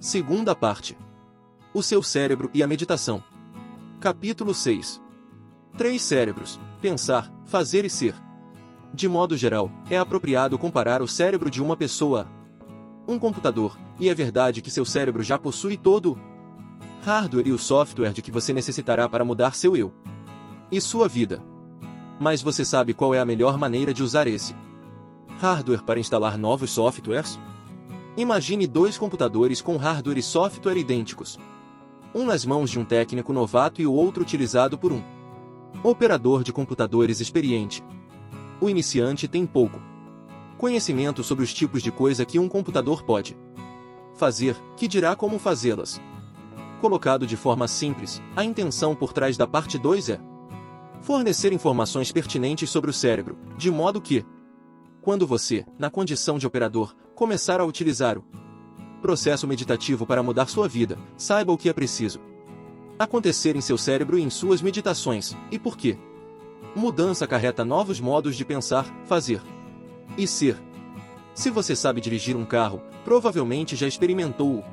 Segunda parte. O seu cérebro e a meditação. Capítulo 6. 3 cérebros: pensar, fazer e ser. De modo geral, é apropriado comparar o cérebro de uma pessoa a um computador, e é verdade que seu cérebro já possui todo o hardware e o software de que você necessitará para mudar seu eu e sua vida. Mas você sabe qual é a melhor maneira de usar esse hardware para instalar novos softwares? Imagine 2 computadores com hardware e software idênticos. Um nas mãos de um técnico novato e o outro utilizado por um operador de computadores experiente. O iniciante tem pouco conhecimento sobre os tipos de coisa que um computador pode fazer, que dirá como fazê-las. Colocado de forma simples, a intenção por trás da parte 2 é fornecer informações pertinentes sobre o cérebro, de modo que, quando você, na condição de operador, começar a utilizar o processo meditativo para mudar sua vida, saiba o que é preciso acontecer em seu cérebro e em suas meditações, e por quê. Mudança acarreta novos modos de pensar, fazer e ser. Se você sabe dirigir um carro, provavelmente já experimentou o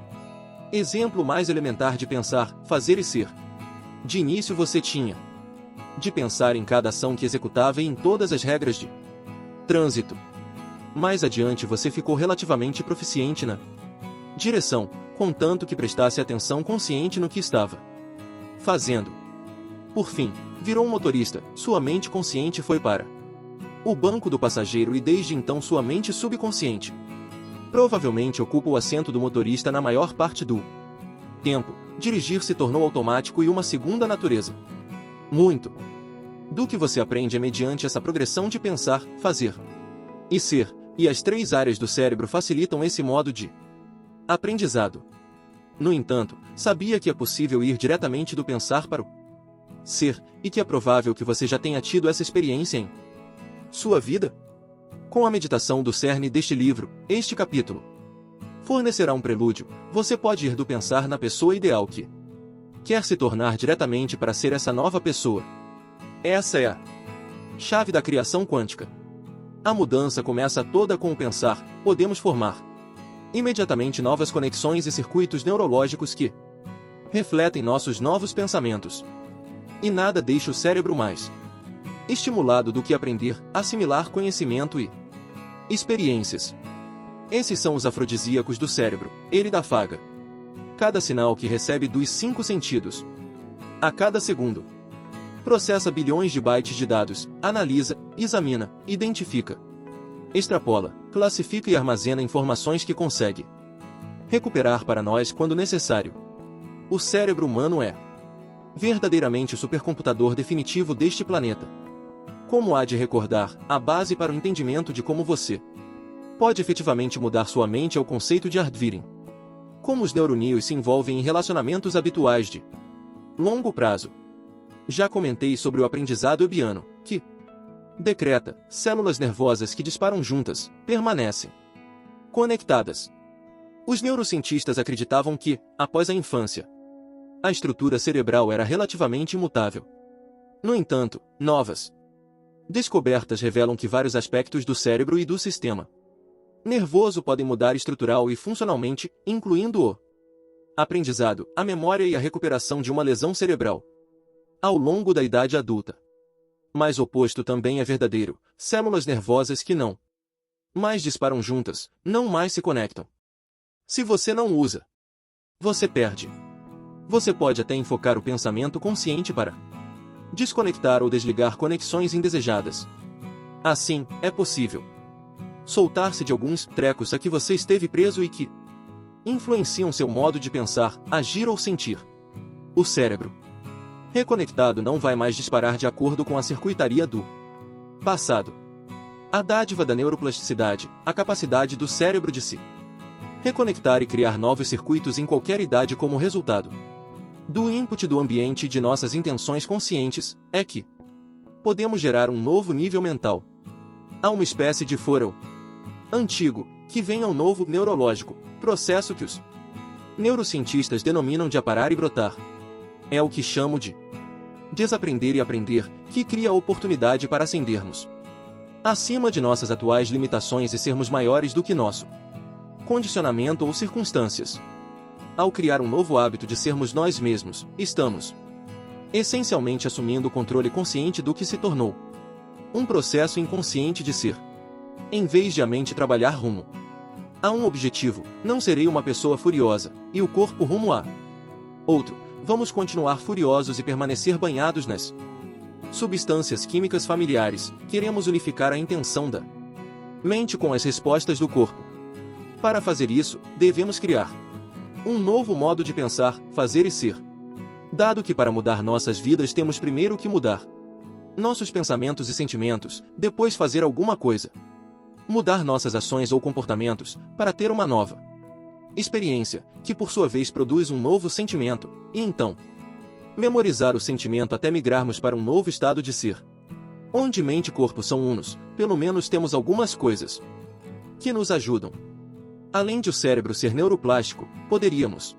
exemplo mais elementar de pensar, fazer e ser. De início você tinha de pensar em cada ação que executava e em todas as regras de trânsito. Mais adiante você ficou relativamente proficiente na direção, contanto que prestasse atenção consciente no que estava fazendo. Por fim, virou um motorista, sua mente consciente foi para o banco do passageiro e desde então sua mente subconsciente provavelmente ocupa o assento do motorista na maior parte do tempo. Dirigir se tornou automático e uma segunda natureza. Muito do que você aprende é mediante essa progressão de pensar, fazer e ser, e as 3 áreas do cérebro facilitam esse modo de aprendizado. No entanto, sabia que é possível ir diretamente do pensar para o ser, e que é provável que você já tenha tido essa experiência em sua vida? Com a meditação do cerne deste livro, este capítulo fornecerá um prelúdio. Você pode ir do pensar na pessoa ideal que quer se tornar diretamente para ser essa nova pessoa. Essa é a chave da criação quântica. A mudança começa toda com o pensar. Podemos formar imediatamente novas conexões e circuitos neurológicos que refletem nossos novos pensamentos. E nada deixa o cérebro mais estimulado do que aprender, assimilar conhecimento e experiências. Esses são os afrodisíacos do cérebro. Ele dá afaga cada sinal que recebe dos 5 sentidos. A cada segundo, processa bilhões de bytes de dados, analisa, examina, identifica, extrapola, classifica e armazena informações que consegue recuperar para nós quando necessário. O cérebro humano é verdadeiramente o supercomputador definitivo deste planeta. Como há de recordar, a base para o entendimento de como você pode efetivamente mudar sua mente é o conceito de hardwiring. Como os neurônios se envolvem em relacionamentos habituais de longo prazo. Já comentei sobre o aprendizado hebbiano, que decreta células nervosas que disparam juntas, permanecem conectadas. Os neurocientistas acreditavam que, após a infância, a estrutura cerebral era relativamente imutável. No entanto, novas descobertas revelam que vários aspectos do cérebro e do sistema nervoso podem mudar estrutural e funcionalmente, incluindo o aprendizado, a memória e a recuperação de uma lesão cerebral ao longo da idade adulta. Mas o oposto também é verdadeiro. Células nervosas que não mais disparam juntas, não mais se conectam. Se você não usa, você perde. Você pode até enfocar o pensamento consciente para desconectar ou desligar conexões indesejadas. Assim, é possível soltar-se de alguns trecos a que você esteve preso e que influenciam seu modo de pensar, agir ou sentir. O cérebro reconectado não vai mais disparar de acordo com a circuitaria do passado. A dádiva da neuroplasticidade, a capacidade do cérebro de se reconectar e criar novos circuitos em qualquer idade como resultado do input do ambiente e de nossas intenções conscientes, é que podemos gerar um novo nível mental. Há uma espécie de foro antigo, que vem ao novo neurológico, processo que os neurocientistas denominam de aparar e brotar. É o que chamo de desaprender e aprender, que cria a oportunidade para ascendermos acima de nossas atuais limitações e sermos maiores do que nosso condicionamento ou circunstâncias. ao criar um novo hábito de sermos nós mesmos, estamos essencialmente assumindo o controle consciente do que se tornou um processo inconsciente de ser. Em vez de a mente trabalhar rumo a um objetivo, não serei uma pessoa furiosa, e o corpo rumo a outro, vamos continuar furiosos e permanecer banhados nas substâncias químicas familiares. Queremos unificar a intenção da mente com as respostas do corpo. Para fazer isso, devemos criar um novo modo de pensar, fazer e ser. Dado que para mudar nossas vidas temos primeiro que mudar nossos pensamentos e sentimentos, depois fazer alguma coisa. Mudar nossas ações ou comportamentos, para ter uma nova experiência, que por sua vez produz um novo sentimento, e então memorizar o sentimento até migrarmos para um novo estado de ser. Onde mente e corpo são unos, pelo menos temos algumas coisas que nos ajudam. Além de o cérebro ser neuroplástico, poderíamos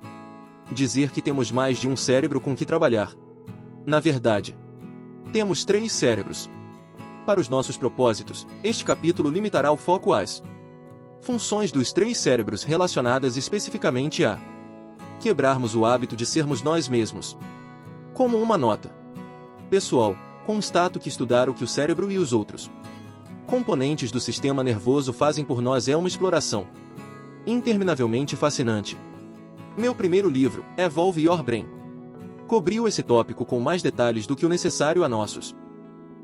dizer que temos mais de um cérebro com que trabalhar. Na verdade, temos 3 cérebros. Para os nossos propósitos, este capítulo limitará o foco às funções dos 3 cérebros relacionadas especificamente a quebrarmos o hábito de sermos nós mesmos. Como uma nota pessoal, constato que estudar o que o cérebro e os outros componentes do sistema nervoso fazem por nós é uma exploração interminavelmente fascinante. Meu primeiro livro, Evolve Your Brain, cobriu esse tópico com mais detalhes do que o necessário a nossos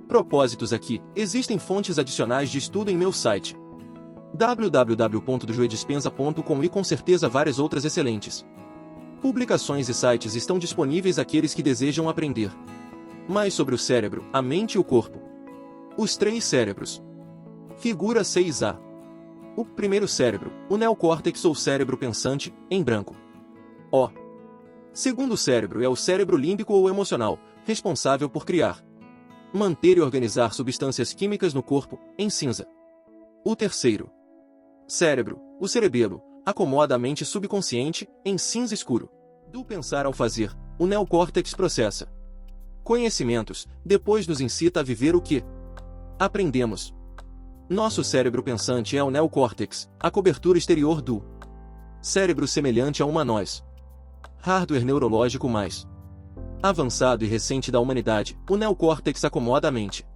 propósitos aqui. Existem fontes adicionais de estudo em meu site www.dojoedispensa.com e com certeza várias outras excelentes publicações e sites estão disponíveis àqueles que desejam aprender mais sobre o cérebro, a mente e o corpo. Os 3 cérebros. Figura 6a. O primeiro cérebro, o neocórtex ou cérebro pensante, em branco. O segundo cérebro é o cérebro límbico ou emocional, responsável por criar, manter e organizar substâncias químicas no corpo, em cinza. O terceiro cérebro, o cerebelo, acomoda a mente subconsciente, em cinza escuro. Do pensar ao fazer, o neocórtex processa conhecimentos, depois nos incita a viver o que aprendemos. Nosso cérebro pensante é o neocórtex, a cobertura exterior do cérebro semelhante a uma noz. Hardware neurológico mais avançado e recente da humanidade, o neocórtex acomoda a mente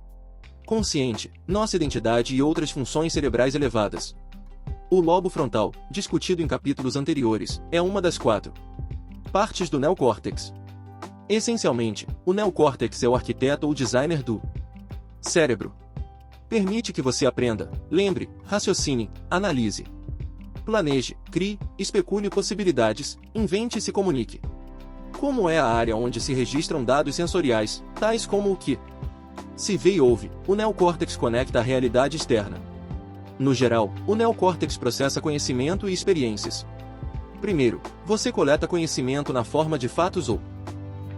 consciente, nossa identidade e outras funções cerebrais elevadas. O lobo frontal, discutido em capítulos anteriores, é uma das 4 partes do neocórtex. Essencialmente, o neocórtex é o arquiteto ou designer do cérebro. Permite que você aprenda, lembre, raciocine, analise, planeje, crie, especule possibilidades, invente e se comunique. Como é a área onde se registram dados sensoriais, tais como o que se vê e ouve, o neocórtex conecta a realidade externa. No geral, o neocórtex processa conhecimento e experiências. Primeiro, você coleta conhecimento na forma de fatos ou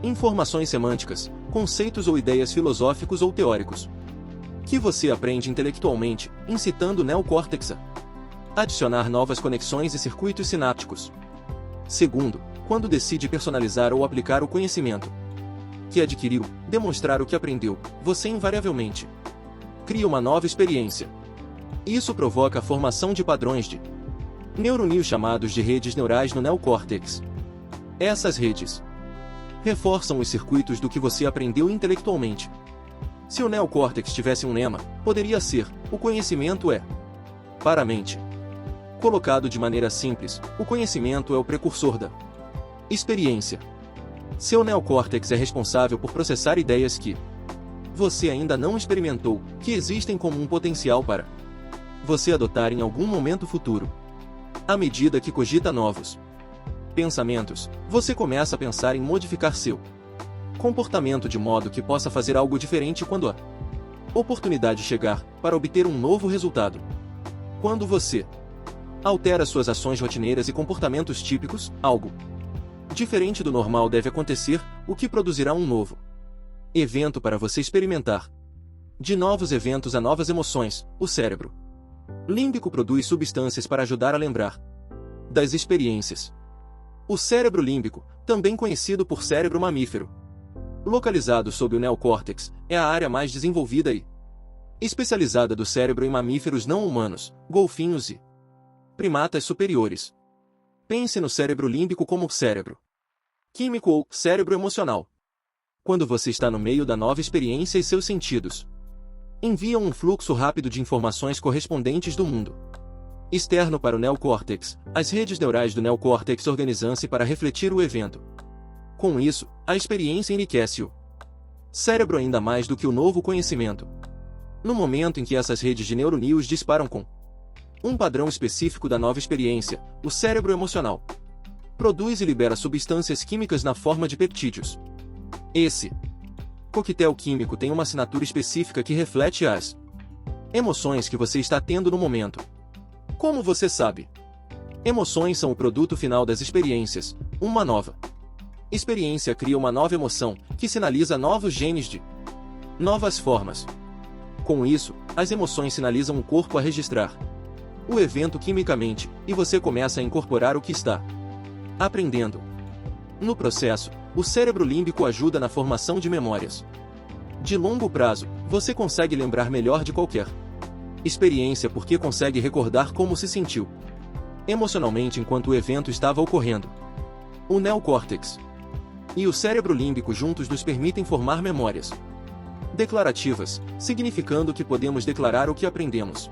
informações semânticas, conceitos ou ideias filosóficos ou teóricos, que você aprende intelectualmente, incitando o neocórtex a adicionar novas conexões e circuitos sinápticos. Segundo, quando decide personalizar ou aplicar o conhecimento que adquiriu, demonstrar o que aprendeu, você invariavelmente cria uma nova experiência. Isso provoca a formação de padrões de neurônios chamados de redes neurais no neocórtex. Essas redes reforçam os circuitos do que você aprendeu intelectualmente. Se o neocórtex tivesse um lema, poderia ser: o conhecimento é para a mente. Colocado de maneira simples, o conhecimento é o precursor da experiência. Seu neocórtex é responsável por processar ideias que você ainda não experimentou, que existem como um potencial para você adotar em algum momento futuro. À medida que cogita novos pensamentos, você começa a pensar em modificar seu comportamento de modo que possa fazer algo diferente quando a oportunidade chegar, para obter um novo resultado. Quando você altera suas ações rotineiras e comportamentos típicos, algo diferente do normal deve acontecer, o que produzirá um novo evento para você experimentar. De novos eventos a novas emoções, o cérebro límbico produz substâncias para ajudar a lembrar das experiências. O cérebro límbico, também conhecido por cérebro mamífero, localizado sob o neocórtex, é a área mais desenvolvida e especializada do cérebro em mamíferos não humanos, golfinhos e primatas superiores. Pense no cérebro límbico como cérebro químico ou cérebro emocional. Quando você está no meio da nova experiência e seus sentidos enviam um fluxo rápido de informações correspondentes do mundo externo para o neocórtex, as redes neurais do neocórtex organizam-se para refletir o evento. Com isso, a experiência enriquece o cérebro ainda mais do que o novo conhecimento. No momento em que essas redes de neurônios disparam com um padrão específico da nova experiência, o cérebro emocional produz e libera substâncias químicas na forma de peptídeos. Esse coquetel químico tem uma assinatura específica que reflete as emoções que você está tendo no momento. Como você sabe? Emoções são o produto final das experiências. Uma nova experiência cria uma nova emoção, que sinaliza novos genes de novas formas. Com isso, as emoções sinalizam o corpo a registrar o evento quimicamente, e você começa a incorporar o que está aprendendo. No processo, o cérebro límbico ajuda na formação de memórias. De longo prazo, você consegue lembrar melhor de qualquer experiência porque consegue recordar como se sentiu emocionalmente enquanto o evento estava ocorrendo. O neocórtex e o cérebro límbico juntos nos permitem formar memórias declarativas, significando que podemos declarar o que aprendemos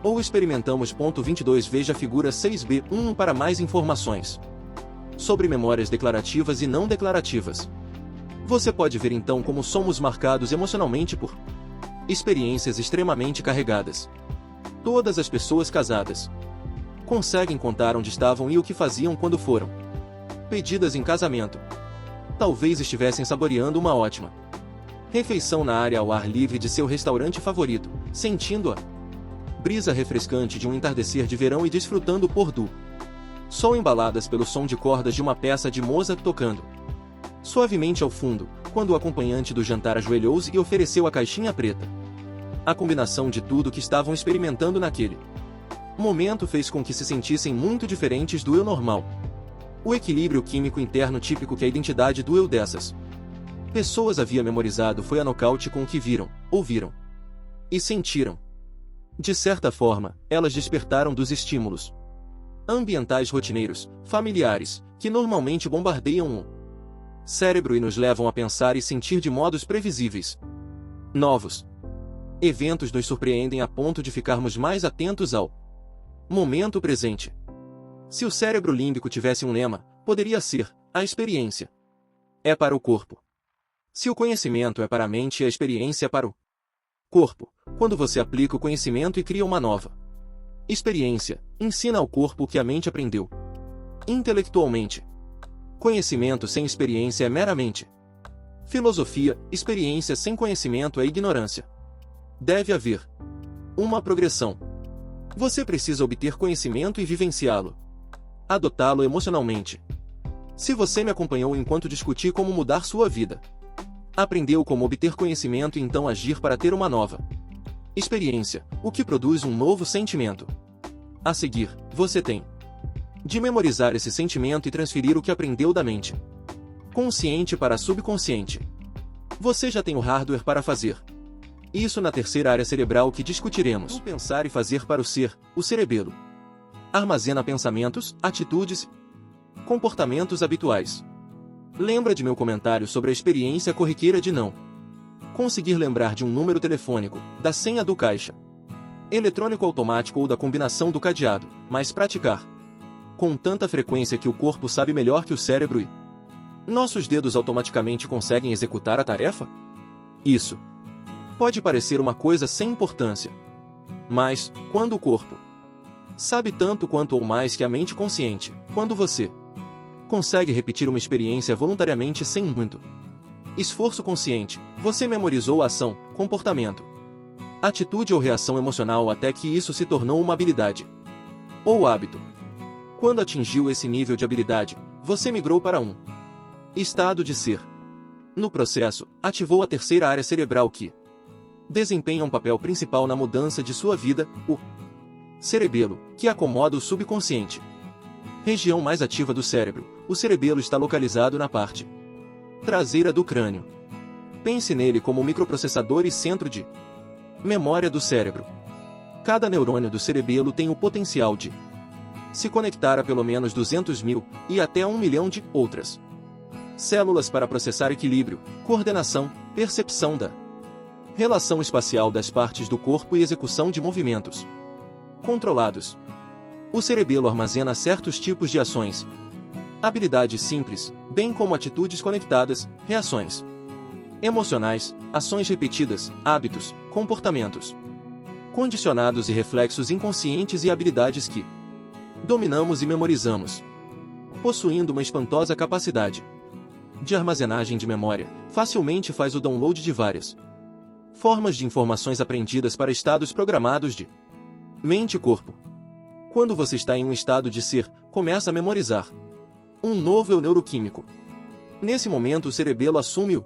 ou experimentamos. 22 Veja a figura 6b1 para mais informações sobre memórias declarativas e não declarativas. Você pode ver então como somos marcados emocionalmente por experiências extremamente carregadas. Todas as pessoas casadas conseguem contar onde estavam e o que faziam quando foram pedidas em casamento. Talvez estivessem saboreando uma ótima refeição na área ao ar livre de seu restaurante favorito, sentindo a brisa refrescante de um entardecer de verão e desfrutando o pôr do sol, embaladas pelo som de cordas de uma peça de Mozart tocando suavemente ao fundo, quando o acompanhante do jantar ajoelhou-se e ofereceu a caixinha preta. A combinação de tudo que estavam experimentando naquele momento fez com que se sentissem muito diferentes do eu normal. O equilíbrio químico interno típico que a identidade do eu dessas pessoas havia memorizado foi a nocaute com o que viram, ouviram e sentiram. De certa forma, elas despertaram dos estímulos ambientais rotineiros, familiares, que normalmente bombardeiam o cérebro e nos levam a pensar e sentir de modos previsíveis. Novos eventos nos surpreendem a ponto de ficarmos mais atentos ao momento presente. Se o cérebro límbico tivesse um lema, poderia ser: a experiência é para o corpo. Se o conhecimento é para a mente e a experiência é para o corpo, quando você aplica o conhecimento e cria uma nova experiência, ensina ao corpo o que a mente aprendeu intelectualmente. Conhecimento sem experiência é meramente filosofia, experiência sem conhecimento é ignorância. Deve haver uma progressão. Você precisa obter conhecimento e vivenciá-lo, adotá-lo emocionalmente. Se você me acompanhou enquanto discuti como mudar sua vida, aprendeu como obter conhecimento e então agir para ter uma nova experiência, o que produz um novo sentimento. A seguir, você tem de memorizar esse sentimento e transferir o que aprendeu da mente consciente para a subconsciente. Você já tem o hardware para fazer isso na terceira área cerebral que discutiremos. O pensar e fazer para o ser, o cerebelo armazena pensamentos, atitudes, comportamentos habituais. Lembra de meu comentário sobre a experiência corriqueira de não conseguir lembrar de um número telefônico, da senha do caixa eletrônico automático ou da combinação do cadeado, mas praticar com tanta frequência que o corpo sabe melhor que o cérebro e nossos dedos automaticamente conseguem executar a tarefa? Isso pode parecer uma coisa sem importância, mas, quando o corpo sabe tanto quanto ou mais que a mente consciente, quando você consegue repetir uma experiência voluntariamente sem muito esforço consciente, você memorizou a ação, comportamento, atitude ou reação emocional até que isso se tornou uma habilidade ou hábito. Quando atingiu esse nível de habilidade, você migrou para um estado de ser. No processo, ativou a terceira área cerebral que desempenha um papel principal na mudança de sua vida, o cerebelo, que acomoda o subconsciente. Região mais ativa do cérebro, o cerebelo está localizado na parte traseira do crânio. Pense nele como microprocessador e centro de memória do cérebro. Cada neurônio do cerebelo tem o potencial de se conectar a pelo menos 200.000 e até 1 milhão de outras células para processar equilíbrio, coordenação, percepção da relação espacial das partes do corpo e execução de movimentos controlados. O cerebelo armazena certos tipos de ações, habilidades simples, bem como atitudes conectadas, reações emocionais, ações repetidas, hábitos, comportamentos condicionados e reflexos inconscientes e habilidades que dominamos e memorizamos. Possuindo uma espantosa capacidade de armazenagem de memória, facilmente faz o download de várias formas de informações aprendidas para estados programados de mente e corpo. Quando você está em um estado de ser, começa a memorizar um novo eu neuroquímico. Nesse momento o cerebelo assume o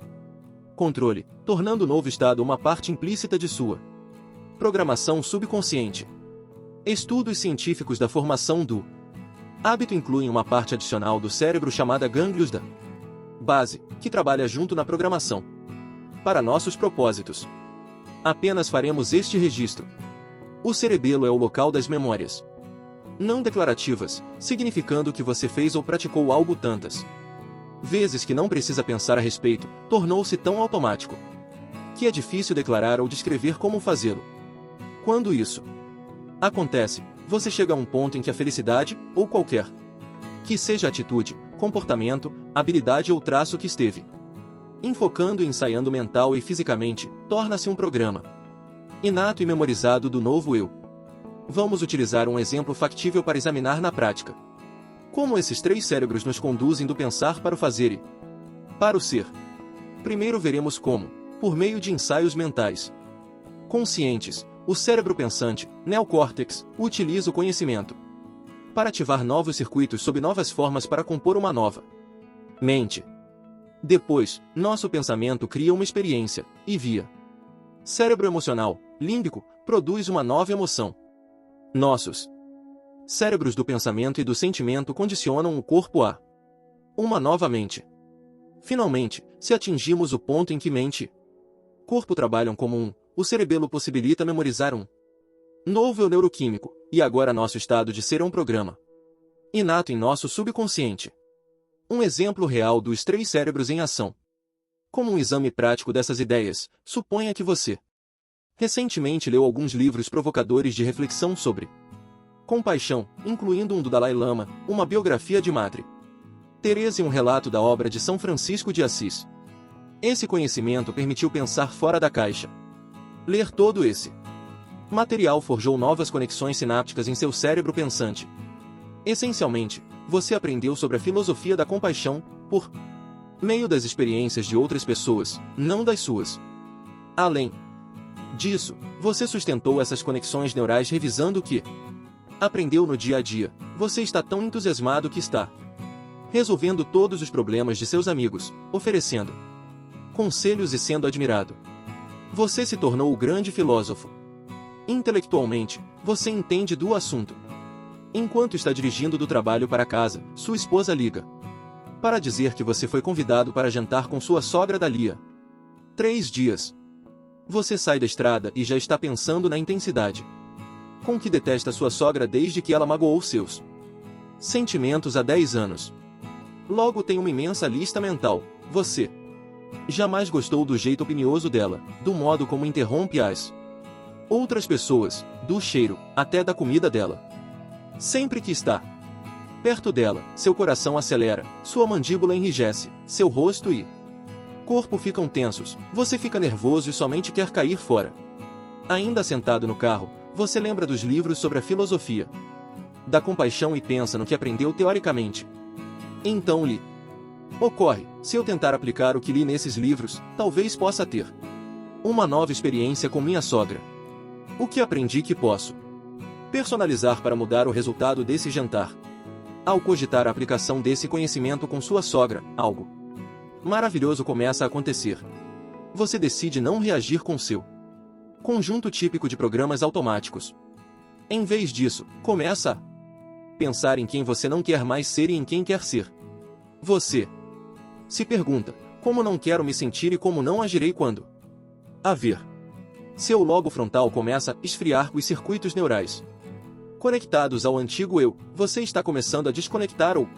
controle, tornando o novo estado uma parte implícita de sua programação subconsciente. Estudos científicos da formação do hábito incluem uma parte adicional do cérebro chamada gânglios da base, que trabalha junto na programação. Para nossos propósitos, apenas faremos este registro. O cerebelo é o local das memórias não declarativas, significando que você fez ou praticou algo tantas vezes que não precisa pensar a respeito, tornou-se tão automático que é difícil declarar ou descrever como fazê-lo. Quando isso acontece, você chega a um ponto em que a felicidade, ou qualquer que seja atitude, comportamento, habilidade ou traço que esteve enfocando e ensaiando mental e fisicamente, torna-se um programa inato e memorizado do novo eu. Vamos utilizar um exemplo factível para examinar na prática como esses três cérebros nos conduzem do pensar para o fazer e para o ser. Primeiro veremos como, por meio de ensaios mentais conscientes, o cérebro pensante, neocórtex, utiliza o conhecimento para ativar novos circuitos sob novas formas para compor uma nova mente. Depois, nosso pensamento cria uma experiência, e via cérebro emocional, límbico, produz uma nova emoção. Nossos cérebros do pensamento e do sentimento condicionam o corpo a uma nova mente. Finalmente, se atingimos o ponto em que mente e corpo trabalham como o cerebelo possibilita memorizar um novo eu neuroquímico, e agora nosso estado de ser é um programa inato em nosso subconsciente. Um exemplo real dos três cérebros em ação. Como um exame prático dessas ideias, suponha que você recentemente leu alguns livros provocadores de reflexão sobre compaixão, incluindo um do Dalai Lama, uma biografia de Madre Teresa e um relato da obra de São Francisco de Assis. Esse conhecimento permitiu pensar fora da caixa. Ler todo esse material forjou novas conexões sinápticas em seu cérebro pensante. Essencialmente, você aprendeu sobre a filosofia da compaixão, por meio das experiências de outras pessoas, não das suas. Além disso, você sustentou essas conexões neurais revisando o que aprendeu no dia a dia. Você está tão entusiasmado que está resolvendo todos os problemas de seus amigos, oferecendo conselhos e sendo admirado. Você se tornou o grande filósofo. Intelectualmente, você entende do assunto. Enquanto está dirigindo do trabalho para casa, sua esposa liga para dizer que você foi convidado para jantar com sua sogra dali a 3 dias. Você sai da estrada e já está pensando na intensidade com que detesta sua sogra desde que ela magoou seus sentimentos há 10 anos. Logo tem uma imensa lista mental. Você jamais gostou do jeito opinioso dela, do modo como interrompe as outras pessoas, do cheiro, até da comida dela. Sempre que está perto dela, seu coração acelera, sua mandíbula enrijece, seu rosto e corpo ficam tensos, você fica nervoso e somente quer cair fora. Ainda sentado no carro, você lembra dos livros sobre a filosofia da compaixão e pensa no que aprendeu teoricamente. Então lhe ocorre, se eu tentar aplicar o que li nesses livros, talvez possa ter uma nova experiência com minha sogra. O que aprendi que posso personalizar para mudar o resultado desse jantar? Ao cogitar a aplicação desse conhecimento com sua sogra, algo maravilhoso começa a acontecer. Você decide não reagir com seu conjunto típico de programas automáticos. Em vez disso, começa a pensar em quem você não quer mais ser e em quem quer ser. Você se pergunta, como não quero me sentir e como não agirei quando haver. Seu lobo frontal começa a esfriar os circuitos neurais Conectados ao antigo eu, você está começando a desconectar ou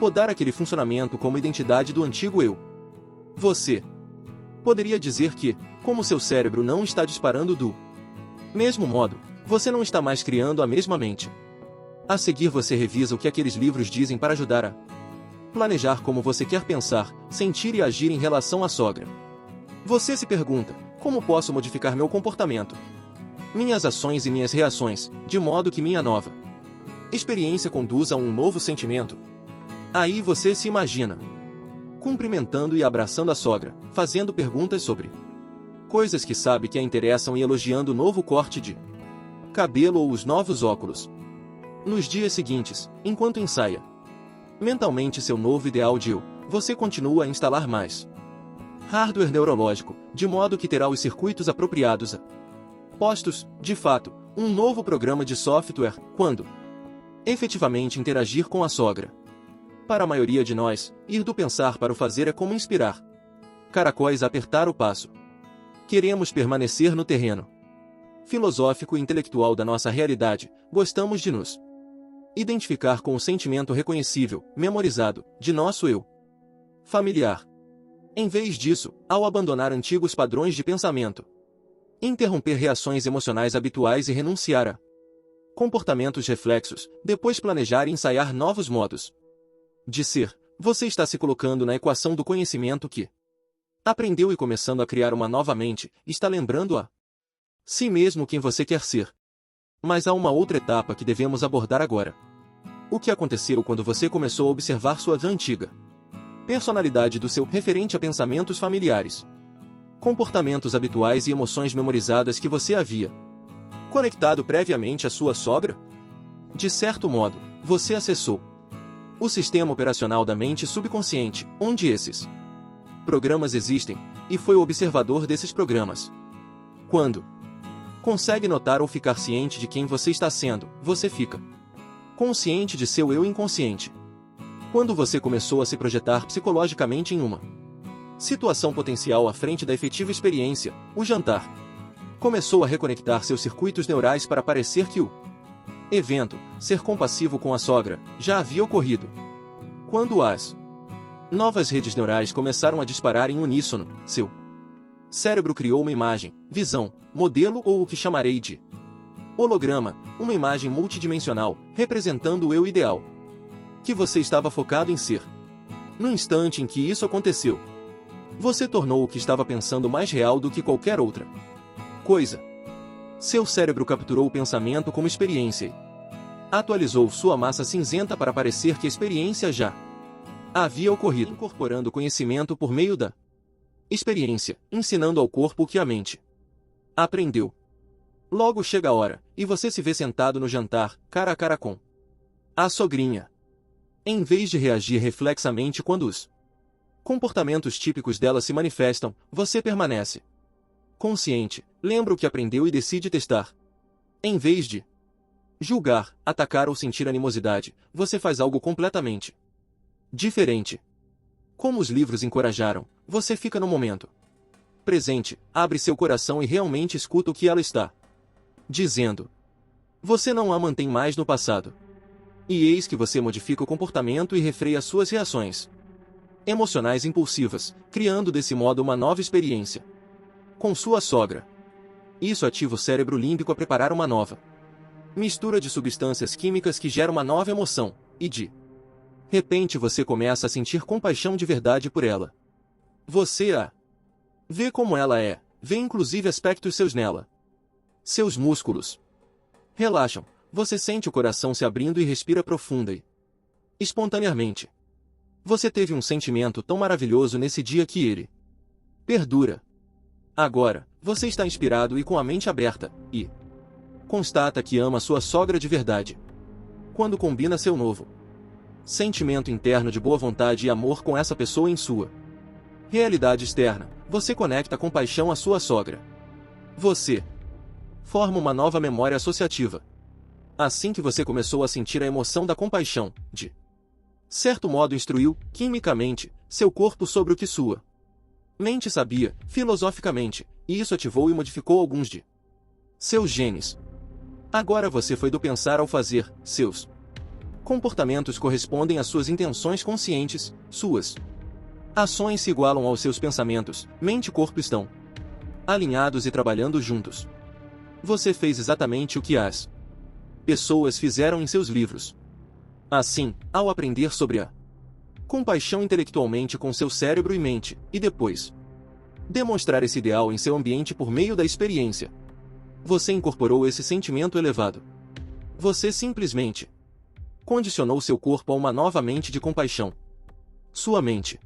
podar aquele funcionamento como identidade do antigo eu. Você poderia dizer que, como seu cérebro não está disparando do mesmo modo, você não está mais criando a mesma mente. A seguir você revisa o que aqueles livros dizem para ajudar a planejar como você quer pensar, sentir e agir em relação à sogra. Você se pergunta, como posso modificar meu comportamento, minhas ações e minhas reações, de modo que minha nova experiência conduza a um novo sentimento? Aí você se imagina cumprimentando e abraçando a sogra, fazendo perguntas sobre coisas que sabe que a interessam e elogiando o novo corte de cabelo ou os novos óculos. Nos dias seguintes, enquanto ensaia mentalmente seu novo ideal de eu, você continua a instalar mais hardware neurológico, de modo que terá os circuitos apropriados a postos, de fato, um novo programa de software, quando efetivamente interagir com a sogra. Para a maioria de nós, ir do pensar para o fazer é como inspirar caracóis a apertar o passo. Queremos permanecer no terreno filosófico e intelectual da nossa realidade, gostamos de nos identificar com o sentimento reconhecível, memorizado, de nosso eu familiar. Em vez disso, ao abandonar antigos padrões de pensamento, interromper reações emocionais habituais e renunciar a comportamentos reflexos, depois planejar e ensaiar novos modos de ser, você está se colocando na equação do conhecimento que aprendeu e começando a criar uma nova mente, está lembrando a si mesmo quem você quer ser. Mas há uma outra etapa que devemos abordar agora. O que aconteceu quando você começou a observar sua antiga personalidade do seu referente a pensamentos familiares, comportamentos habituais e emoções memorizadas que você havia conectado previamente à sua sogra? De certo modo, você acessou o sistema operacional da mente subconsciente, onde esses programas existem, e foi o observador desses programas. Quando consegue notar ou ficar ciente de quem você está sendo, você fica consciente de seu eu inconsciente. Quando você começou a se projetar psicologicamente em uma situação potencial à frente da efetiva experiência, o jantar começou a reconectar seus circuitos neurais para parecer que o evento, ser compassivo com a sogra, já havia ocorrido. Quando as novas redes neurais começaram a disparar em uníssono, seu cérebro criou uma imagem, visão, modelo ou o que chamarei de holograma, uma imagem multidimensional, representando o eu ideal que você estava focado em ser. No instante em que isso aconteceu, você tornou o que estava pensando mais real do que qualquer outra coisa. Seu cérebro capturou o pensamento como experiência e atualizou sua massa cinzenta para parecer que a experiência já havia ocorrido, incorporando conhecimento por meio da experiência, ensinando ao corpo o que a mente aprendeu. Logo chega a hora, e você se vê sentado no jantar, cara a cara com a sogrinha. Em vez de reagir reflexamente quando os comportamentos típicos dela se manifestam, você permanece consciente, lembra o que aprendeu e decide testar. Em vez de julgar, atacar ou sentir animosidade, você faz algo completamente diferente. Como os livros encorajaram, você fica no momento presente, abre seu coração e realmente escuta o que ela está dizendo. Você não a mantém mais no passado. E eis que você modifica o comportamento e refreia suas reações emocionais impulsivas, criando desse modo uma nova experiência com sua sogra. Isso ativa o cérebro límbico a preparar uma nova mistura de substâncias químicas que gera uma nova emoção, e de repente você começa a sentir compaixão de verdade por ela. Você a vê como ela é, vê inclusive aspectos seus nela. Seus músculos relaxam, você sente o coração se abrindo e respira profunda e espontaneamente. Você teve um sentimento tão maravilhoso nesse dia que ele perdura. Agora, você está inspirado e com a mente aberta, e constata que ama sua sogra de verdade. Quando combina seu novo sentimento interno de boa vontade e amor com essa pessoa em sua realidade externa, você conecta com paixão a sua sogra. Você forma uma nova memória associativa. Assim que você começou a sentir a emoção da compaixão, de certo modo instruiu, quimicamente, seu corpo sobre o que sua mente sabia, filosoficamente, e isso ativou e modificou alguns de seus genes. Agora você foi do pensar ao fazer. Seus comportamentos correspondem às suas intenções conscientes, suas ações se igualam aos seus pensamentos, mente e corpo estão alinhados e trabalhando juntos. Você fez exatamente o que as pessoas fizeram em seus livros. Assim, ao aprender sobre a compaixão intelectualmente com seu cérebro e mente, e depois demonstrar esse ideal em seu ambiente por meio da experiência, você incorporou esse sentimento elevado. Você simplesmente condicionou seu corpo a uma nova mente de compaixão. Sua mente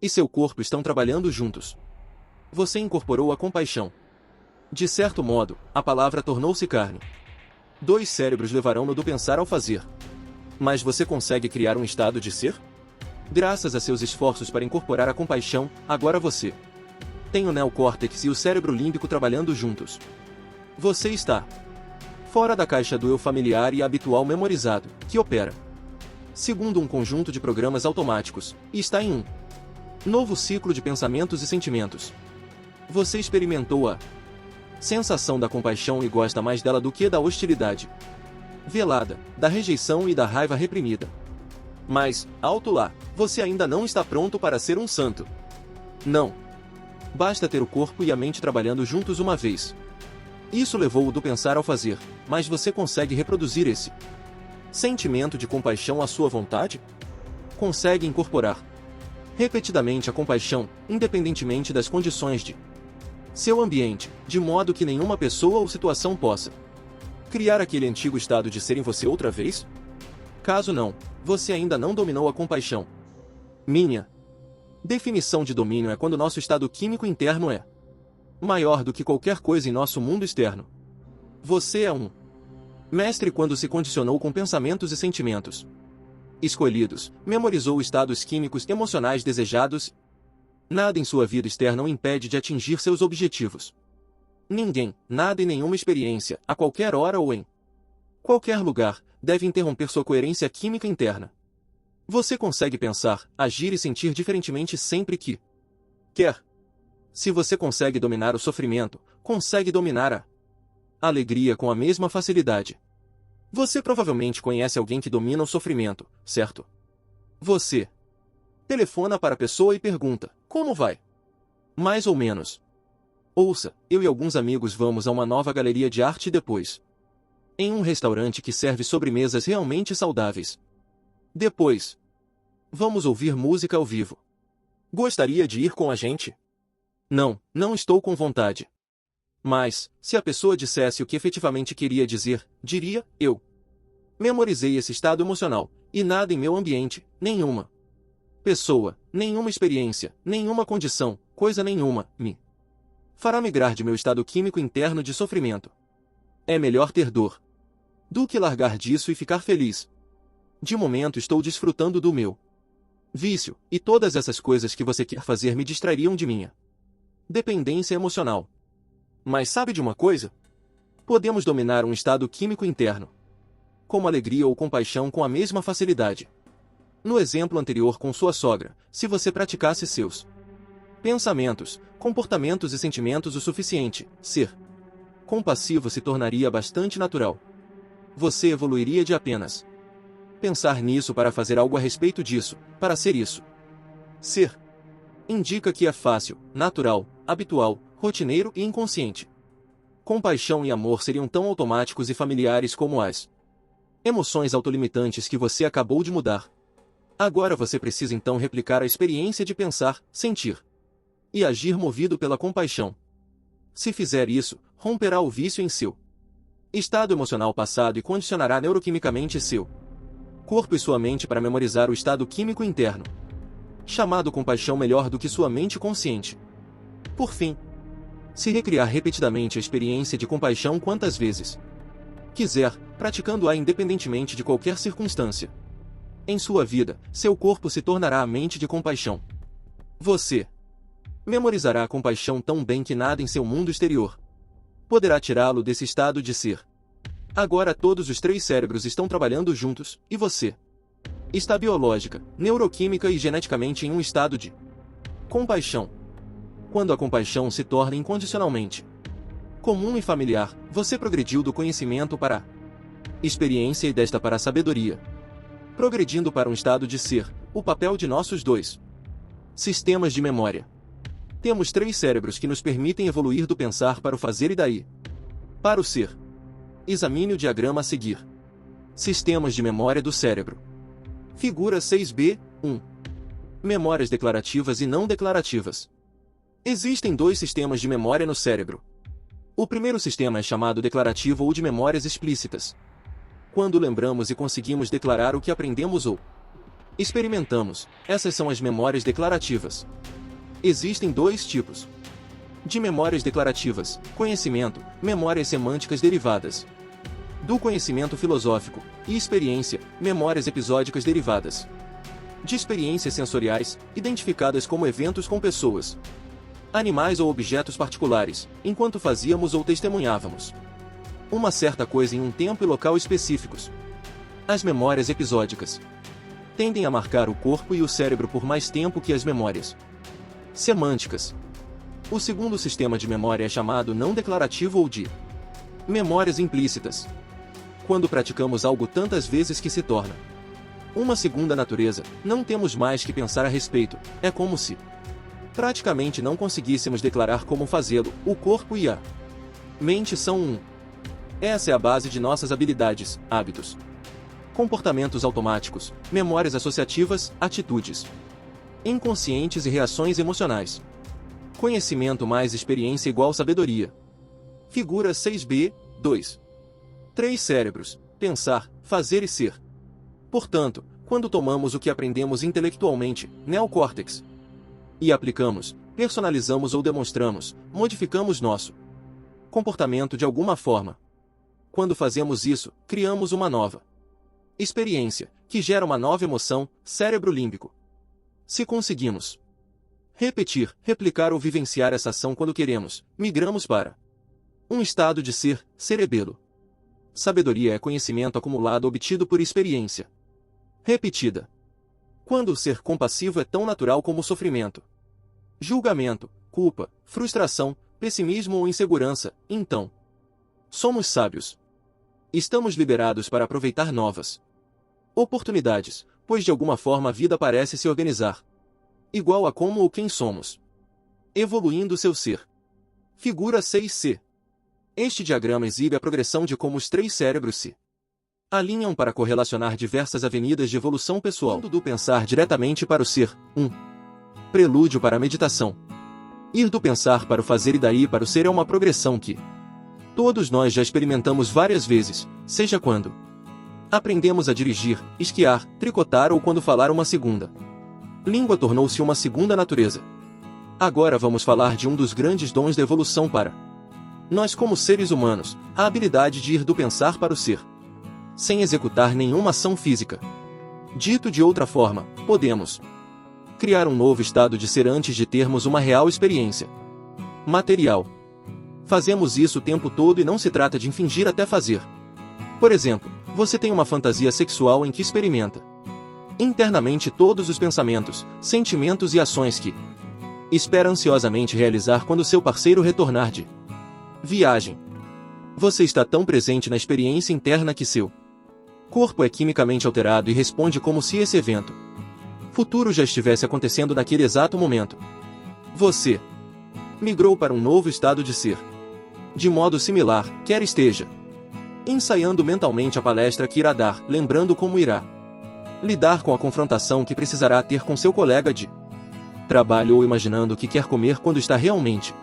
e seu corpo estão trabalhando juntos. Você incorporou a compaixão. De certo modo, a palavra tornou-se carne. 2 cérebros levarão-no do pensar ao fazer. Mas você consegue criar um estado de ser? Graças a seus esforços para incorporar a compaixão, agora você tem o neocórtex e o cérebro límbico trabalhando juntos. Você está fora da caixa do eu familiar e habitual memorizado, que opera segundo um conjunto de programas automáticos, e está em um novo ciclo de pensamentos e sentimentos. Você experimentou a sensação da compaixão e gosta mais dela do que da hostilidade velada, da rejeição e da raiva reprimida. Mas, alto lá, você ainda não está pronto para ser um santo. Não. Basta ter o corpo e a mente trabalhando juntos uma vez. Isso levou-o do pensar ao fazer, mas você consegue reproduzir esse sentimento de compaixão à sua vontade? Consegue incorporar repetidamente a compaixão, independentemente das condições de seu ambiente, de modo que nenhuma pessoa ou situação possa criar aquele antigo estado de ser em você outra vez? Caso não, você ainda não dominou a compaixão. Minha definição de domínio é quando nosso estado químico interno é maior do que qualquer coisa em nosso mundo externo. Você é um mestre quando se condicionou com pensamentos e sentimentos escolhidos, memorizou estados químicos emocionais desejados. Nada em sua vida externa o impede de atingir seus objetivos. Ninguém, nada e nenhuma experiência, a qualquer hora ou em qualquer lugar, deve interromper sua coerência química interna. Você consegue pensar, agir e sentir diferentemente sempre que quer. Se você consegue dominar o sofrimento, consegue dominar a alegria com a mesma facilidade. Você provavelmente conhece alguém que domina o sofrimento, certo? Você telefona para a pessoa e pergunta, como vai? Mais ou menos. Ouça, eu e alguns amigos vamos a uma nova galeria de arte depois. Em um restaurante que serve sobremesas realmente saudáveis. Depois, vamos ouvir música ao vivo. Gostaria de ir com a gente? Não, não estou com vontade. Mas, se a pessoa dissesse o que efetivamente queria dizer, diria, eu memorizei esse estado emocional, e nada em meu ambiente, nenhuma pessoa, nenhuma experiência, nenhuma condição, coisa nenhuma, me fará migrar de meu estado químico interno de sofrimento. É melhor ter dor do que largar disso e ficar feliz. De momento estou desfrutando do meu vício, e todas essas coisas que você quer fazer me distrairiam de minha dependência emocional. Mas sabe de uma coisa? Podemos dominar um estado químico interno, como alegria ou compaixão, com a mesma facilidade. No exemplo anterior com sua sogra, se você praticasse seus pensamentos, comportamentos e sentimentos o suficiente, ser compassivo se tornaria bastante natural. Você evoluiria de apenas pensar nisso para fazer algo a respeito disso, para ser isso. Ser indica que é fácil, natural, habitual, rotineiro e inconsciente. Compaixão e amor seriam tão automáticos e familiares como as emoções autolimitantes que você acabou de mudar. Agora você precisa então replicar a experiência de pensar, sentir e agir movido pela compaixão. Se fizer isso, romperá o vício em seu estado emocional passado e condicionará neuroquimicamente seu corpo e sua mente para memorizar o estado químico interno, chamado compaixão, melhor do que sua mente consciente. Por fim, se recriar repetidamente a experiência de compaixão quantas vezes quiser, praticando-a independentemente de qualquer circunstância em sua vida, seu corpo se tornará a mente de compaixão. Você memorizará a compaixão tão bem que nada em seu mundo exterior poderá tirá-lo desse estado de ser. Agora todos os 3 cérebros estão trabalhando juntos, e você está biológica, neuroquímica e geneticamente em um estado de compaixão. Quando a compaixão se torna incondicionalmente comum e familiar, você progrediu do conhecimento para a experiência e desta para a sabedoria. Progredindo para um estado de ser, o papel de nossos dois sistemas de memória. Temos 3 cérebros que nos permitem evoluir do pensar para o fazer e daí para o ser. Examine o diagrama a seguir. Sistemas de memória do cérebro. Figura 6b, 1. Memórias declarativas e não declarativas. Existem 2 sistemas de memória no cérebro. O primeiro sistema é chamado declarativo ou de memórias explícitas. Quando lembramos e conseguimos declarar o que aprendemos ou experimentamos, essas são as memórias declarativas. Existem 2 tipos de memórias declarativas: conhecimento, memórias semânticas derivadas do conhecimento filosófico, e experiência, memórias episódicas derivadas de experiências sensoriais, identificadas como eventos com pessoas, animais ou objetos particulares, enquanto fazíamos ou testemunhávamos uma certa coisa em um tempo e local específicos. As memórias episódicas tendem a marcar o corpo e o cérebro por mais tempo que as memórias semânticas. O segundo sistema de memória é chamado não declarativo ou de memórias implícitas. Quando praticamos algo tantas vezes que se torna uma segunda natureza, não temos mais que pensar a respeito, é como se praticamente não conseguíssemos declarar como fazê-lo. O corpo e a mente são um. Essa é a base de nossas habilidades, hábitos, comportamentos automáticos, memórias associativas, atitudes inconscientes e reações emocionais. Conhecimento mais experiência igual sabedoria. Figura 6b, 2. 3 cérebros: pensar, fazer e ser. Portanto, quando tomamos o que aprendemos intelectualmente, neocórtex, e aplicamos, personalizamos ou demonstramos, modificamos nosso comportamento de alguma forma. Quando fazemos isso, criamos uma nova experiência, que gera uma nova emoção, cérebro límbico. Se conseguimos repetir, replicar ou vivenciar essa ação quando queremos, migramos para um estado de ser, cerebelo. Sabedoria é conhecimento acumulado obtido por experiência repetida. Quando o ser compassivo é tão natural como o sofrimento, julgamento, culpa, frustração, pessimismo ou insegurança, então somos sábios. Estamos liberados para aproveitar novas oportunidades, pois de alguma forma a vida parece se organizar igual a como ou quem somos, evoluindo seu ser. Figura 6c. Este diagrama exibe a progressão de como os 3 cérebros se alinham para correlacionar diversas avenidas de evolução pessoal. Indo do pensar diretamente para o ser, 1. Prelúdio para a meditação. Ir do pensar para o fazer e daí para o ser é uma progressão que todos nós já experimentamos várias vezes, seja quando aprendemos a dirigir, esquiar, tricotar ou quando falar uma segunda língua tornou-se uma segunda natureza. Agora vamos falar de um dos grandes dons da evolução para nós como seres humanos, a habilidade de ir do pensar para o ser, sem executar nenhuma ação física. Dito de outra forma, podemos criar um novo estado de ser antes de termos uma real experiência material. Fazemos isso o tempo todo e não se trata de fingir até fazer. Por exemplo, você tem uma fantasia sexual em que experimenta internamente todos os pensamentos, sentimentos e ações que espera ansiosamente realizar quando seu parceiro retornar de viagem. Você está tão presente na experiência interna que seu corpo é quimicamente alterado e responde como se esse evento futuro já estivesse acontecendo naquele exato momento. Você migrou para um novo estado de ser. De modo similar, quer esteja ensaiando mentalmente a palestra que irá dar, lembrando como irá lidar com a confrontação que precisará ter com seu colega de trabalho ou imaginando o que quer comer quando está realmente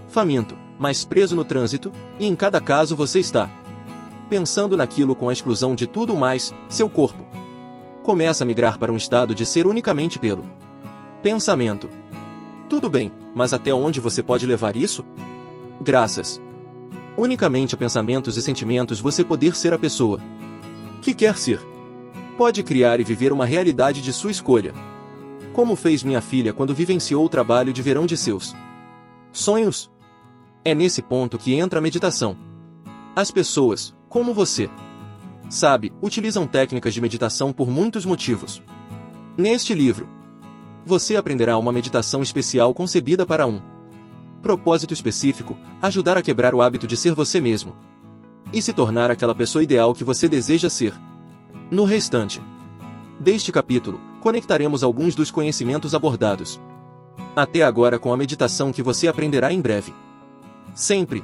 faminto, mas preso no trânsito, e em cada caso você está pensando naquilo com a exclusão de tudo mais, seu corpo começa a migrar para um estado de ser unicamente pelo pensamento. Tudo bem, mas até onde você pode levar isso? Graças unicamente a pensamentos e sentimentos você poder ser a pessoa que quer ser. Pode criar e viver uma realidade de sua escolha. Como fez minha filha quando vivenciou o trabalho de verão de seus sonhos. É nesse ponto que entra a meditação. As pessoas, como você, sabe, utilizam técnicas de meditação por muitos motivos. Neste livro, você aprenderá uma meditação especial concebida para um Propósito específico: ajudar a quebrar o hábito de ser você mesmo e se tornar aquela pessoa ideal que você deseja ser. No restante deste capítulo, conectaremos alguns dos conhecimentos abordados até agora com a meditação que você aprenderá em breve. Sempre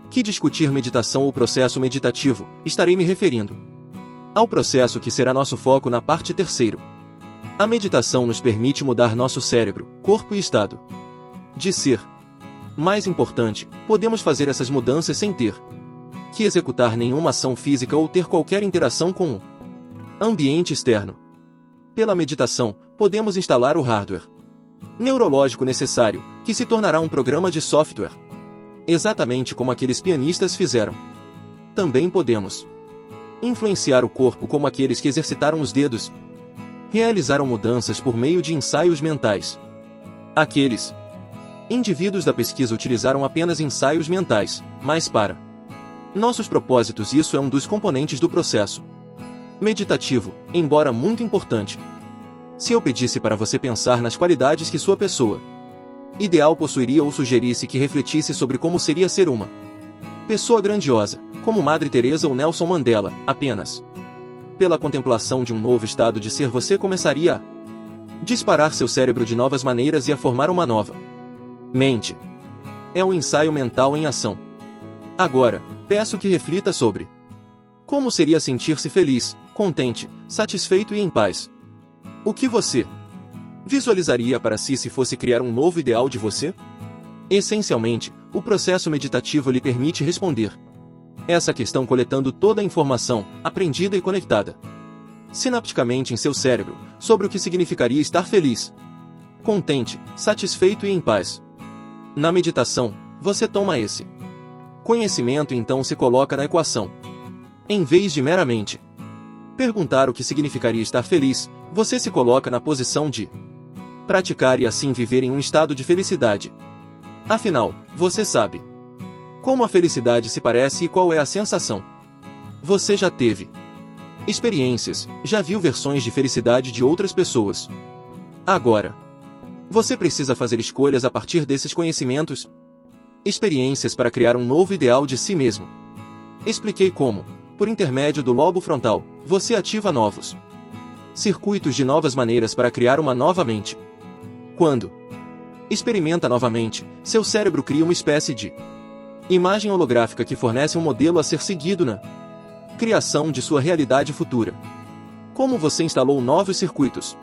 que discutir meditação ou processo meditativo, estarei me referindo ao processo que será nosso foco na parte 3ª. A meditação nos permite mudar nosso cérebro, corpo e estado de ser. Mais importante, podemos fazer essas mudanças sem ter que executar nenhuma ação física ou ter qualquer interação com o ambiente externo. Pela meditação, podemos instalar o hardware neurológico necessário, que se tornará um programa de software, exatamente como aqueles pianistas fizeram. Também podemos influenciar o corpo como aqueles que exercitaram os dedos, realizaram mudanças por meio de ensaios mentais. Aqueles indivíduos da pesquisa utilizaram apenas ensaios mentais, mas para nossos propósitos isso é um dos componentes do processo meditativo, embora muito importante. Se eu pedisse para você pensar nas qualidades que sua pessoa ideal possuiria ou sugerisse que refletisse sobre como seria ser uma pessoa grandiosa, como Madre Teresa ou Nelson Mandela, apenas pela contemplação de um novo estado de ser você começaria a disparar seu cérebro de novas maneiras e a formar uma nova mente. É um ensaio mental em ação. Agora, peço que reflita sobre como seria sentir-se feliz, contente, satisfeito e em paz. O que você visualizaria para si se fosse criar um novo ideal de você? Essencialmente, o processo meditativo lhe permite responder essa questão coletando toda a informação, aprendida e conectada sinapticamente em seu cérebro, sobre o que significaria estar feliz, contente, satisfeito e em paz. Na meditação, você toma esse conhecimento e então se coloca na equação. Em vez de meramente perguntar o que significaria estar feliz, você se coloca na posição de praticar e assim viver em um estado de felicidade. Afinal, você sabe como a felicidade se parece e qual é a sensação. Você já teve experiências, já viu versões de felicidade de outras pessoas. Agora, você precisa fazer escolhas a partir desses conhecimentos, experiências para criar um novo ideal de si mesmo. Expliquei como, por intermédio do lobo frontal, você ativa novos circuitos de novas maneiras para criar uma nova mente. Quando experimenta novamente, seu cérebro cria uma espécie de imagem holográfica que fornece um modelo a ser seguido na criação de sua realidade futura. Como você instalou novos circuitos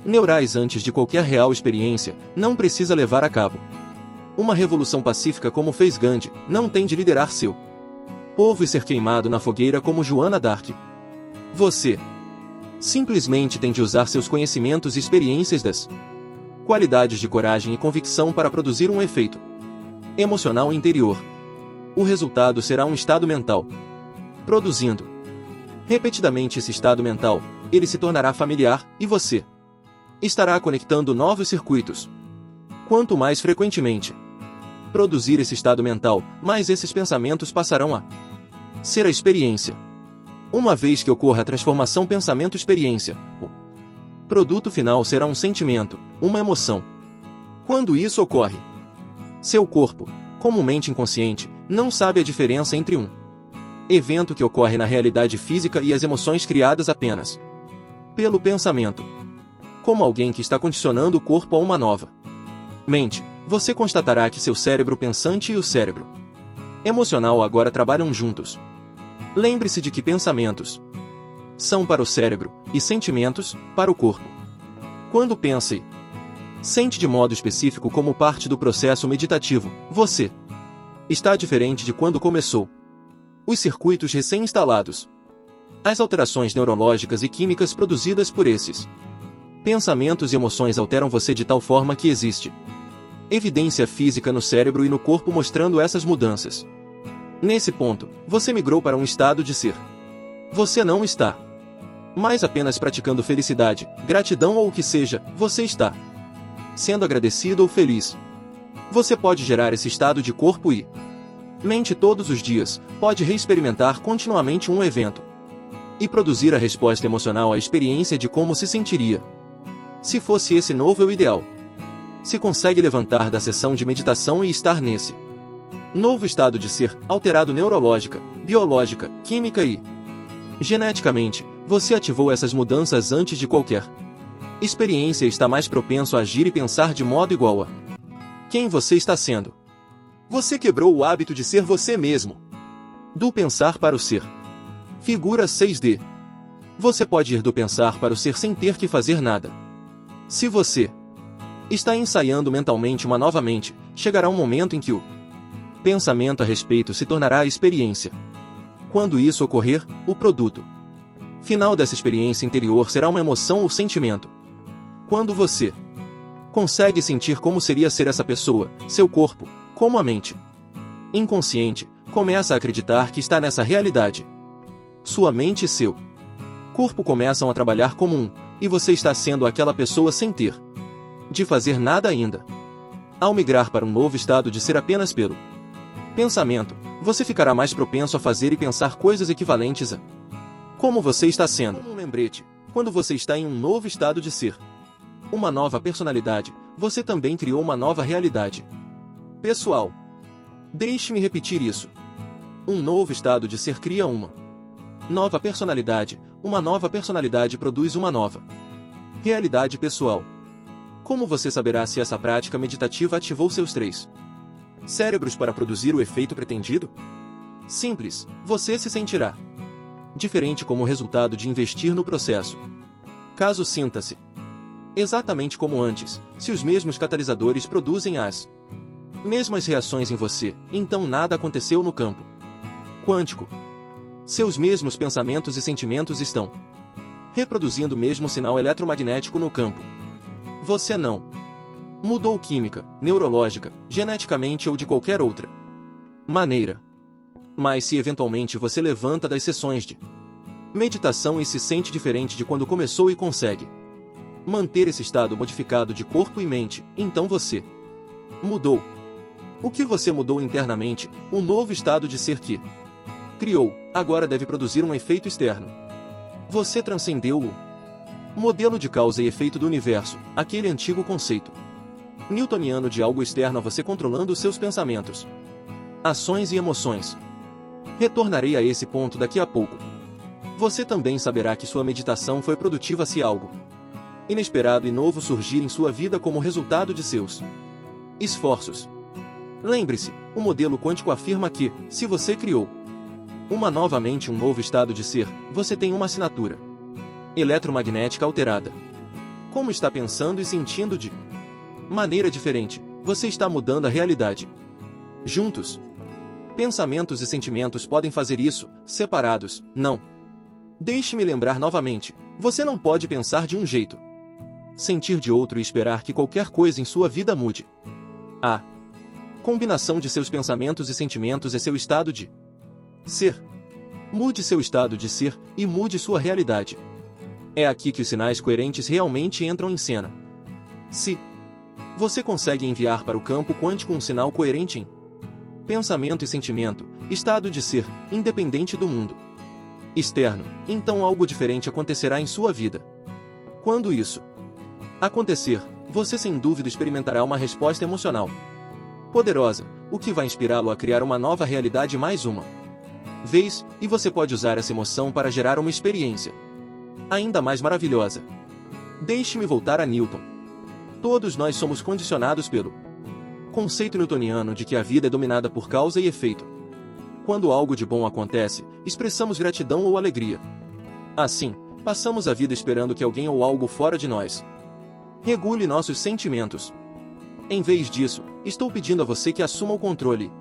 neurais antes de qualquer real experiência, não precisa levar a cabo uma revolução pacífica como fez Gandhi, não tem de liderar seu povo e ser queimado na fogueira como Joana d'Arc. Você simplesmente tem de usar seus conhecimentos e experiências das qualidades de coragem e convicção para produzir um efeito emocional interior. O resultado será um estado mental. Produzindo repetidamente esse estado mental, ele se tornará familiar, e você estará conectando novos circuitos. Quanto mais frequentemente produzir esse estado mental, mais esses pensamentos passarão a ser a experiência. Uma vez que ocorra a transformação pensamento-experiência, o produto final será um sentimento, uma emoção. Quando isso ocorre, seu corpo, comumente inconsciente, não sabe a diferença entre um evento que ocorre na realidade física e as emoções criadas apenas pelo pensamento. Como alguém que está condicionando o corpo a uma nova mente, você constatará que seu cérebro pensante e o cérebro emocional agora trabalham juntos. Lembre-se de que pensamentos são para o cérebro e sentimentos para o corpo. Quando pensa e sente de modo específico como parte do processo meditativo, você está diferente de quando começou. Os circuitos recém-instalados, as alterações neurológicas e químicas produzidas por esses pensamentos e emoções alteram você de tal forma que existe evidência física no cérebro e no corpo mostrando essas mudanças. Nesse ponto, você migrou para um estado de ser. Você não está mais apenas praticando felicidade, gratidão ou o que seja, você está sendo agradecido ou feliz. Você pode gerar esse estado de corpo e mente todos os dias, pode reexperimentar continuamente um evento e produzir a resposta emocional à experiência de como se sentiria se fosse esse novo eu ideal. se consegue levantar da sessão de meditação e estar nesse novo estado de ser, alterado neurológica, biológica, química e geneticamente, você ativou essas mudanças antes de qualquer experiência e está mais propenso a agir e pensar de modo igual a quem você está sendo. Você quebrou o hábito de ser você mesmo. Do pensar para o ser. Figura 6D. Você pode ir do pensar para o ser sem ter que fazer nada. Se você está ensaiando mentalmente uma nova mente, chegará um momento em que o pensamento a respeito se tornará a experiência. Quando isso ocorrer, o produto final dessa experiência interior será uma emoção ou sentimento. Quando você consegue sentir como seria ser essa pessoa, seu corpo, como a mente inconsciente, começa a acreditar que está nessa realidade. Sua mente e seu corpo começam a trabalhar como um, e você está sendo aquela pessoa sem ter de fazer nada ainda. Ao migrar para um novo estado de ser apenas pelo pensamento, você ficará mais propenso a fazer e pensar coisas equivalentes a como você está sendo. Como um lembrete, quando você está em um novo estado de ser, uma nova personalidade, você também criou uma nova realidade pessoal. Deixe-me repetir isso. Um novo estado de ser cria uma nova personalidade. Uma nova personalidade produz uma nova realidade pessoal. Como você saberá se essa prática meditativa ativou seus 3 cérebros para produzir o efeito pretendido? Simples, você se sentirá diferente como resultado de investir no processo. Caso sinta-se exatamente como antes, se os mesmos catalisadores produzem as mesmas reações em você, então nada aconteceu no campo quântico. Seus mesmos pensamentos e sentimentos estão reproduzindo o mesmo sinal eletromagnético no campo. Você não mudou química, neurológica, geneticamente ou de qualquer outra maneira. Mas se eventualmente você levanta das sessões de meditação e se sente diferente de quando começou e consegue manter esse estado modificado de corpo e mente, então você mudou. O que você mudou internamente, um novo estado de ser que criou, agora deve produzir um efeito externo. Você transcendeu o modelo de causa e efeito do universo, aquele antigo conceito newtoniano de algo externo a você controlando os seus pensamentos, ações e emoções. Retornarei a esse ponto daqui a pouco. Você também saberá que sua meditação foi produtiva se algo inesperado e novo surgir em sua vida como resultado de seus esforços. Lembre-se, o modelo quântico afirma que, se você criou uma nova mente, um novo estado de ser, você tem uma assinatura eletromagnética alterada. Como está pensando e sentindo de maneira diferente, você está mudando a realidade. Juntos, pensamentos e sentimentos podem fazer isso, separados, não. Deixe-me lembrar novamente, você não pode pensar de um jeito, sentir de outro e esperar que qualquer coisa em sua vida mude. A combinação de seus pensamentos e sentimentos é seu estado de ser. Mude seu estado de ser e mude sua realidade. É aqui que os sinais coerentes realmente entram em cena. Se você consegue enviar para o campo quântico um sinal coerente em pensamento e sentimento, estado de ser, independente do mundo externo, então algo diferente acontecerá em sua vida. Quando isso acontecer, você sem dúvida experimentará uma resposta emocional poderosa, o que vai inspirá-lo a criar uma nova realidade mais uma vez, e você pode usar essa emoção para gerar uma experiência ainda mais maravilhosa. Deixe-me voltar a Newton. Todos nós somos condicionados pelo conceito newtoniano de que a vida é dominada por causa e efeito. Quando algo de bom acontece, expressamos gratidão ou alegria. Assim, passamos a vida esperando que alguém ou algo fora de nós regule nossos sentimentos. Em vez disso, estou pedindo a você que assuma o controle.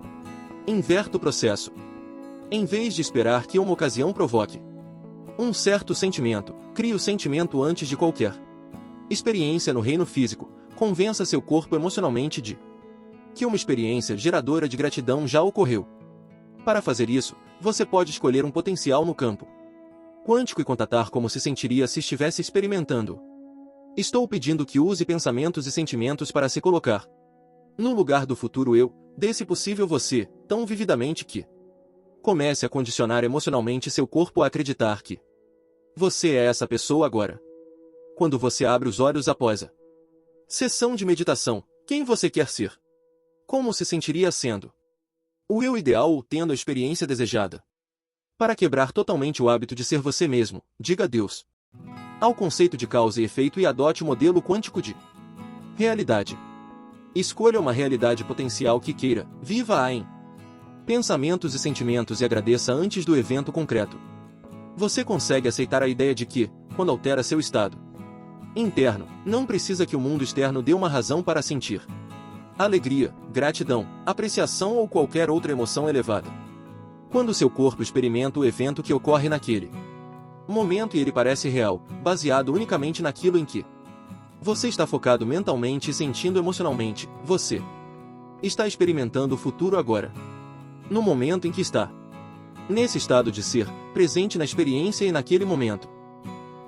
Inverta o processo. Em vez de esperar que uma ocasião provoque um certo sentimento, crie o sentimento antes de qualquer experiência no reino físico. Convença seu corpo emocionalmente de que uma experiência geradora de gratidão já ocorreu. Para fazer isso, você pode escolher um potencial no campo quântico e contatar como se sentiria se estivesse experimentando. Estou pedindo que use pensamentos e sentimentos para se colocar no lugar do futuro eu, desse possível você, tão vividamente que comece a condicionar emocionalmente seu corpo a acreditar que você é essa pessoa agora. Quando você abre os olhos após a sessão de meditação, Quem você quer ser? Como se sentiria sendo o eu ideal ou tendo a experiência desejada? Para quebrar totalmente o hábito de ser você mesmo, diga adeus ao conceito de causa e efeito e adote o modelo quântico de realidade. Escolha uma realidade potencial que queira, viva-a em pensamentos e sentimentos e agradeça antes do evento concreto. Você consegue aceitar a ideia de que, quando altera seu estado interno, não precisa que o mundo externo dê uma razão para sentir alegria, gratidão, apreciação ou qualquer outra emoção elevada. Quando seu corpo experimenta o evento que ocorre naquele momento e ele parece real, baseado unicamente naquilo em que você está focado mentalmente e sentindo emocionalmente, você está experimentando o futuro agora. No momento em que está. Nesse estado de ser, presente na experiência e naquele momento.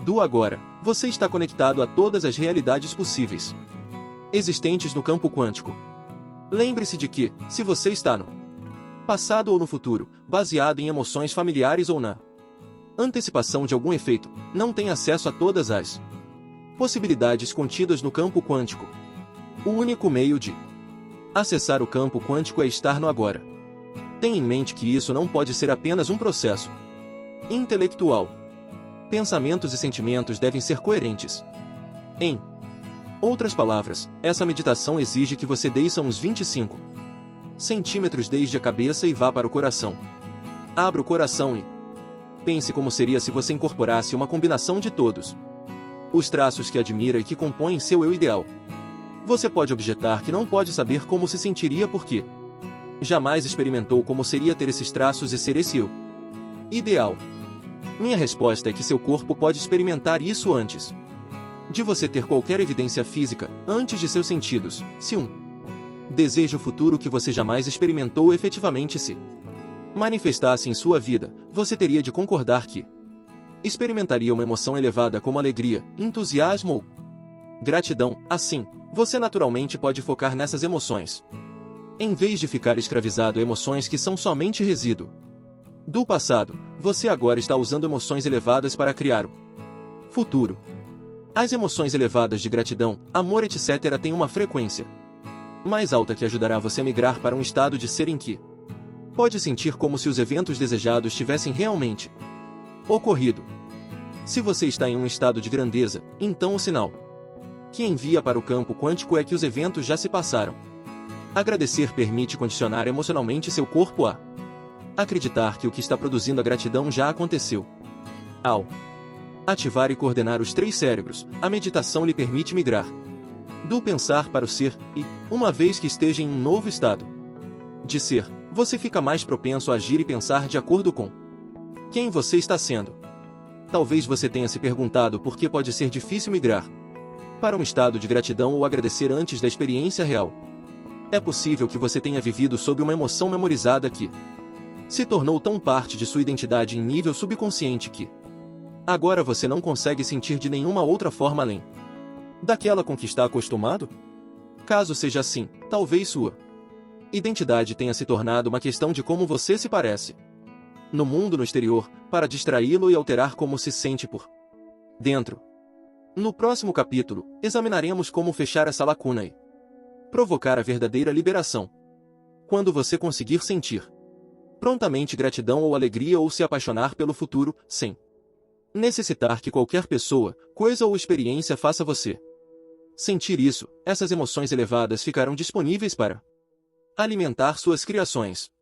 Do agora, você está conectado a todas as realidades possíveis existentes no campo quântico. Lembre-se de que, se você está no passado ou no futuro, baseado em emoções familiares ou na antecipação de algum efeito, não tem acesso a todas as possibilidades contidas no campo quântico. O único meio de acessar o campo quântico é estar no agora. Tenha em mente que isso não pode ser apenas um processo intelectual. Pensamentos e sentimentos devem ser coerentes. Em outras palavras, essa meditação exige que você desça uns 25 centímetros desde a cabeça e vá para o coração. Abra o coração e pense como seria se você incorporasse uma combinação de todos os traços que admira e que compõem seu eu ideal. Você pode objetar que não pode saber como se sentiria porque jamais experimentou como seria ter esses traços e ser esse eu ideal. Minha resposta é que seu corpo pode experimentar isso antes de você ter qualquer evidência física, antes de seus sentidos, se um desejo futuro que você jamais experimentou efetivamente se manifestasse em sua vida, você teria de concordar que experimentaria uma emoção elevada como alegria, entusiasmo ou gratidão. Assim, você naturalmente pode focar nessas emoções, em vez de ficar escravizado a emoções que são somente resíduo do passado. Você agora está usando emoções elevadas para criar o futuro. As emoções elevadas de gratidão, amor, etc. têm uma frequência mais alta que ajudará você a migrar para um estado de ser em que pode sentir como se os eventos desejados tivessem realmente ocorrido. Se você está em um estado de grandeza, então o sinal que envia para o campo quântico é que os eventos já se passaram. Agradecer permite condicionar emocionalmente seu corpo a acreditar que o que está produzindo a gratidão já aconteceu. Ao ativar e coordenar os 3 cérebros, a meditação lhe permite migrar do pensar para o ser, e, uma vez que esteja em um novo estado de ser, você fica mais propenso a agir e pensar de acordo com quem você está sendo. Talvez você tenha se perguntado por que pode ser difícil migrar para um estado de gratidão ou agradecer antes da experiência real. É possível que você tenha vivido sob uma emoção memorizada que se tornou tão parte de sua identidade em nível subconsciente que agora você não consegue sentir de nenhuma outra forma além daquela com que está acostumado? Caso seja assim, talvez sua identidade tenha se tornado uma questão de como você se parece no mundo no exterior, para distraí-lo e alterar como se sente por dentro. No próximo capítulo, examinaremos como fechar essa lacuna e provocar a verdadeira liberação. Quando você conseguir sentir prontamente gratidão ou alegria ou se apaixonar pelo futuro, sem necessitar que qualquer pessoa, coisa ou experiência faça você sentir isso, essas emoções elevadas ficarão disponíveis para alimentar suas criações.